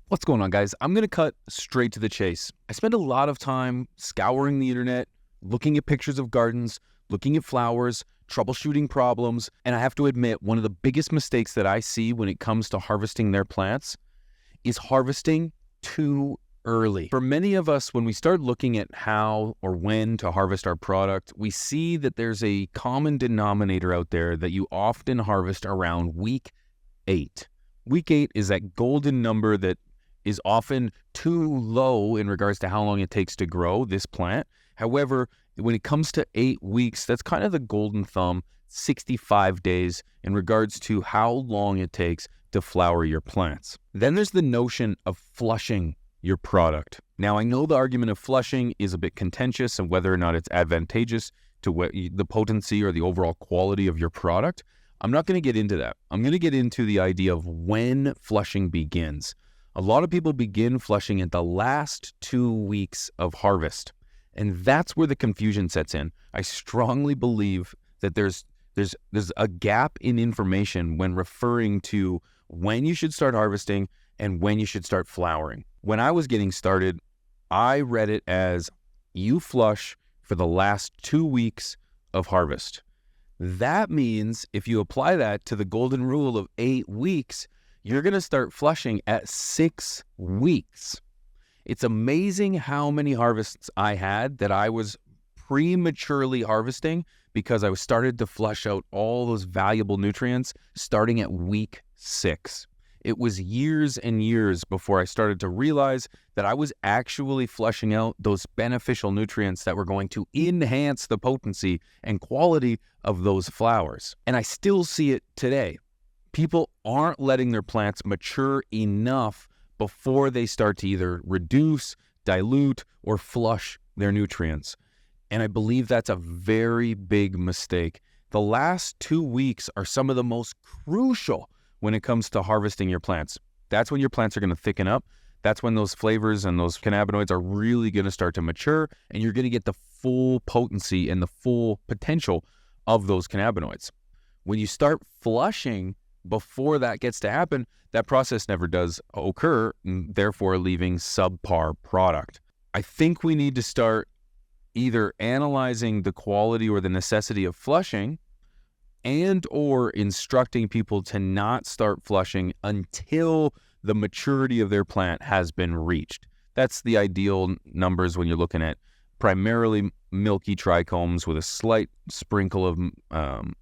What's going on, guys? I'm going to cut straight to the chase. I spend a lot of time scouring the internet, looking at pictures of gardens, looking at flowers, troubleshooting problems, and I have to admit, one of the biggest mistakes that I see when it comes to harvesting their plants is harvesting too early. For many of us, when we start looking at how or when to harvest our product, we see that there's a common denominator out there that you often harvest around week 8. Week 8 is that golden number that is often too low in regards to how long it takes to grow this plant. However, when it comes to 8 weeks, that's kind of the golden thumb, 65 days in regards to how long it takes to flower your plants. Then there's the notion of flushing your product. Now, I know the argument of flushing is a bit contentious and whether or not it's advantageous to the potency or the overall quality of your product. I'm not going to get into that. I'm going to get into the idea of when flushing begins. A lot of people begin flushing at the last 2 weeks of harvest, and that's where the confusion sets in. I strongly believe that there's a gap in information when referring to when you should start harvesting and when you should start flowering. When I was getting started, I read it as you flush for the last 2 weeks of harvest. That means if you apply that to the golden rule of 8 weeks, you're going to start flushing at 6 weeks. It's amazing how many harvests I had that I was prematurely harvesting because I was started to flush out all those valuable nutrients starting at week 6. It was years and years before I started to realize that I was actually flushing out those beneficial nutrients that were going to enhance the potency and quality of those flowers. And I still see it today. People aren't letting their plants mature enough before they start to either reduce, dilute, or flush their nutrients. And I believe that's a very big mistake. The last 2 weeks are some of the most crucial when it comes to harvesting your plants. That's when your plants are going to thicken up. That's when those flavors and those cannabinoids are really going to start to mature, and you're going to get the full potency and the full potential of those cannabinoids. When you start flushing before that gets to happen, that process never does occur, therefore leaving subpar product. I think we need to start either analyzing the quality or the necessity of flushing and or instructing people to not start flushing until the maturity of their plant has been reached. That's the ideal numbers when you're looking at primarily milky trichomes with a slight sprinkle of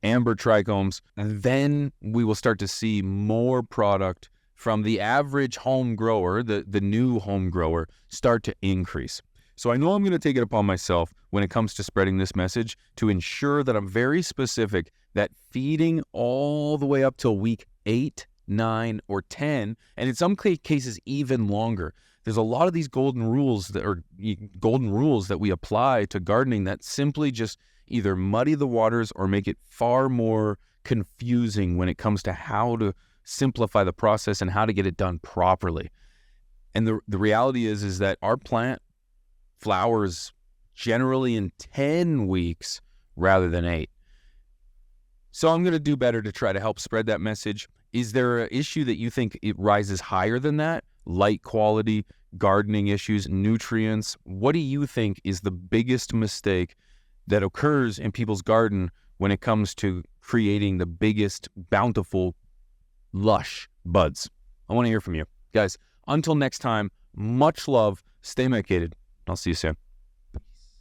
amber trichomes. And then we will start to see more product from the average home grower, the new home grower, start to increase. So I know I'm going to take it upon myself when it comes to spreading this message to ensure that I'm very specific that feeding all the way up till week 8, 9, or 10, and in some cases even longer. There's a lot of these golden rules that we apply to gardening that simply just either muddy the waters or make it far more confusing when it comes to how to simplify the process and how to get it done properly. And the reality is that our plant flowers generally in 10 weeks rather than 8. So I'm going to do better to try to help spread that message. Is there an issue that you think it rises higher than that? Light quality, gardening issues, nutrients? What do you think is the biggest mistake that occurs in people's garden when it comes to creating the biggest, bountiful, lush buds? I want to hear from you. Guys, until next time, much love, stay medicated. I'll see you soon.